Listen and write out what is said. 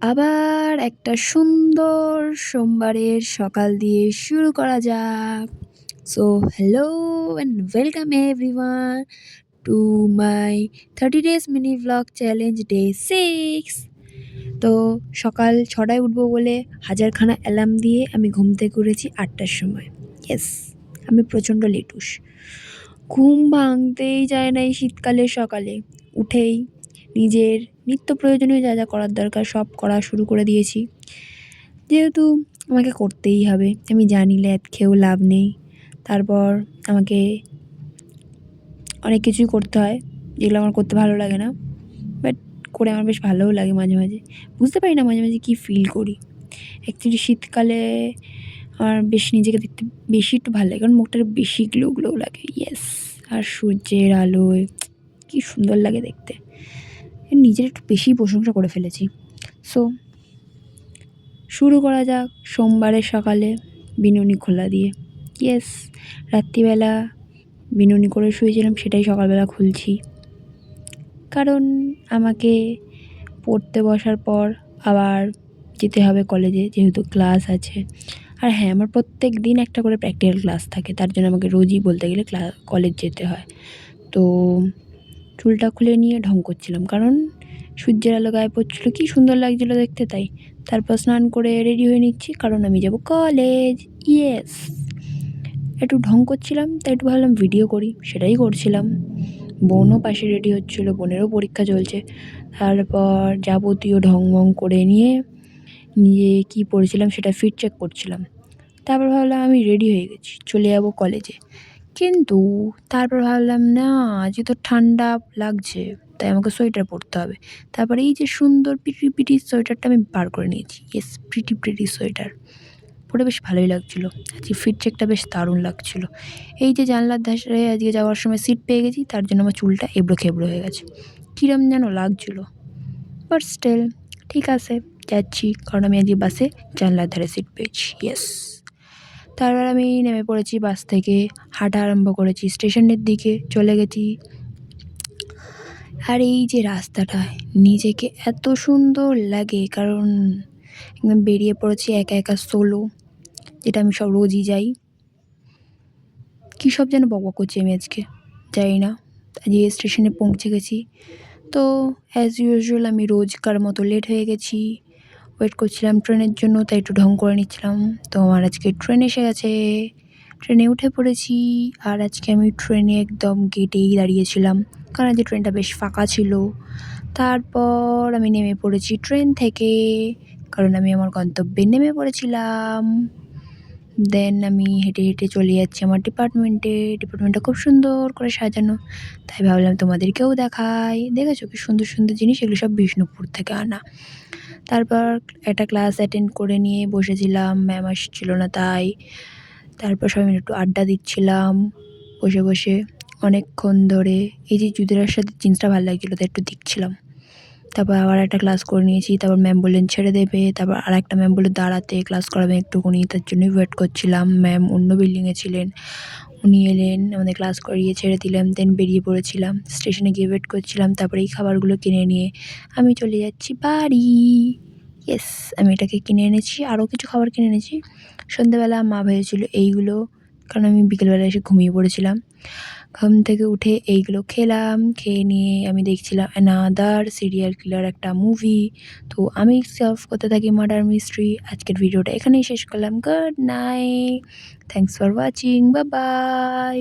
আবার একটা সুন্দর সোমবারের সকাল দিয়ে শুরু করা যাক। So hello and welcome everyone to my 30 days mini vlog challenge day 6। তো সকাল 6টায় উঠবো বলে হাজারখানা অ্যালার্ম দিয়ে আমি ঘুম থেকে উঠেছি 8টার সময়। ইয়েস, আমি প্রচণ্ড লেটুস। ঘুম ভাঙতেই যায় না এই শীতকালের সকালে। উঠেই নিজের নিত্য প্রয়োজনীয় যা যা করার দরকার সব করা শুরু করে দিয়েছি, যেহেতু আমাকে করতেই হবে। আমি জানি ল্যাদ খেয়েও লাভ নেই। তারপর আমাকে অনেক কিছুই করতে হয়, যেগুলো আমার করতে ভালো লাগে না, বাট করে আমার বেশ ভালোও লাগে মাঝে মাঝে। বুঝতে পারি না মাঝে মাঝে কী ফিল করি। অ্যাকচুয়ালি শীতকালে আমার বেশ নিজেকে দেখতে বেশি একটু ভালো লাগে, কারণ মুখটা বেশি গ্লো গ্লো লাগে। ইয়েস, আর সূর্যের আলোয় কী সুন্দর লাগে দেখতে। নিজের একটু বেশি প্রশংসা করে ফেলেছি। সো শুরু করা যাক সোমবারের সকালে বিনুনি খোলা দিয়ে। ইয়েস, রাত্রিবেলা বিনুনি করে শুয়েছিলাম, সেটাই সকালবেলা খুলছি, কারণ আমাকে পড়তে বসার পর আবার যেতে হবে কলেজে, যেহেতু ক্লাস আছে। আর হ্যাঁ, আমার প্রত্যেক দিন একটা করে প্র্যাকটিক্যাল ক্লাস থাকে, তার জন্য আমাকে রোজই বলতে গেলে কলেজ যেতে হয়। তো চুলটা খুলে নিয়ে ঢং করছিলাম, কারণ সূর্যের আলো গায়ে পড়ছিল, কী সুন্দর লাগছিলো দেখতে। তাই তারপর স্নান করে রেডি হয়ে নিচ্ছি, কারণ আমি যাব কলেজ। ইয়েস, একটু ঢং করছিলাম, তাই একটু ভাবলাম ভিডিও করি, সেটাই করছিলাম। বোনও পাশে রেডি হচ্ছিলো, বোনেরও পরীক্ষা চলছে। তারপর যাবতীয় ঢং করে নিয়ে কী পড়েছিলাম সেটা ফিট চেক করছিলাম। তারপর ভাবলাম আমি রেডি হয়ে গেছি, চলে যাব কলেজে। কিন্তু তারপর ভাবলাম না, আজকে তো ঠান্ডা লাগছে, তাই আমাকে সোয়েটার পরতে হবে। তারপরে এই যে সুন্দর পিটি সোয়েটারটা আমি বার করে নিয়েছি। ইয়েস, প্রিটি সোয়েটার পরে বেশ ভালোই লাগছিলো। আজকে ফিট চেকটা বেশ দারুণ লাগছিলো। এই যে জানলার ধারে আজকে যাওয়ার সময় সিট পেয়ে গেছি, তার জন্য আমার চুলটা এবড়ো খেবড়ো হয়ে গেছে, কিরম যেন লাগছিলো। বাট স্টিল ঠিক আছে, যাচ্ছি, কারণ আমি আজকে বাসে জানলার ধারে সিট পেয়েছি। ইয়েস, তারপর আমি নেমে পড়েছি বাস থেকে, হাঁটা আরম্ভ করেছি, স্টেশনের দিকে চলে গেছি। আর এই যে রাস্তাটায় নিজেকে এত সুন্দর লাগে, কারণ একদম বেরিয়ে পড়েছি একা একা সোলো, যেটা আমি সব রোজই যাই। কী সব যেন বকবক করছি আমি আজকে, জানি না। আজকে স্টেশনে পৌঁছে গেছি। তো অ্যাজ ইউজুয়াল আমি রোজকার মতো লেট হয়ে গেছি। ওয়েট করছিলাম ট্রেনের জন্য, তাই একটু ঢং করে নিচ্ছিলাম। তো আমার আজকে ট্রেন এসে গেছে, ট্রেনে উঠে পড়েছি। আর আজকে আমি ট্রেনে একদম গেটেই দাঁড়িয়েছিলাম, কারণ আজকে ট্রেনটা বেশ ফাঁকা ছিল। তারপর আমি নেমে পড়েছি ট্রেন থেকে, কারণ আমি আমার গন্তব্যে নেমে পড়েছিলাম। দেন আমি হেঁটে হেঁটে চলে যাচ্ছি আমার ডিপার্টমেন্টটা খুব সুন্দর করে সাজানো, তাই ভাবলাম তোমাদেরকেও দেখাই। দেখেছো কি সুন্দর সুন্দর জিনিস, এগুলো সব বিষ্ণুপুর থেকে আনা। তারপর একটা ক্লাস অ্যাটেন্ড করে নিয়ে বসেছিলাম, ম্যাম আসছিল না তাই। তারপর সবাই মিলে একটু আড্ডা দিচ্ছিলাম বসে বসে অনেকক্ষণ ধরে। এই যে জুতোটার সাথে জিন্সটা ভালো লাগছিলো, তাই একটু দেখছিলাম। তারপর আবার একটা ক্লাস করে নিয়েছি, তারপর ম্যাম বললেন ছেড়ে দেবে। তারপর আর একটা ম্যাম বললো দাঁড়াতে, ক্লাস করাবেন একটুখানি, তার জন্যই ওয়েট করছিলাম। ম্যাম অন্য বিল্ডিংয়ে ছিলেন, উনি এলেন, আমাদের ক্লাস করিয়ে ছেড়ে দিলাম। দেন বেরিয়ে পড়েছিলাম, স্টেশনে গিয়ে ওয়েট করছিলাম। তারপরে এই খাবারগুলো কিনে নিয়ে আমি চলে যাচ্ছি বাড়ি। ইয়েস, আমি এটাকে কিনে এনেছি, আরও কিছু খাবার কিনে এনেছি। সন্ধ্যেবেলা মা ভেবেছিল এইগুলো, কারণ আমি বিকেলবেলা এসে ঘুমিয়ে পড়েছিলাম। ঘুম থেকে উঠে এইগুলো খেলাম, খেয়ে নিয়ে আমি দেখছিলাম অ্যানাদার সিরিয়াল কিলার একটা মুভি। তো আমি সলভ করতে থাকি মার্ডার মিস্ট্রি। আজকের ভিডিওটা এখানেই শেষ করলাম। Good night, thanks for watching, bye bye.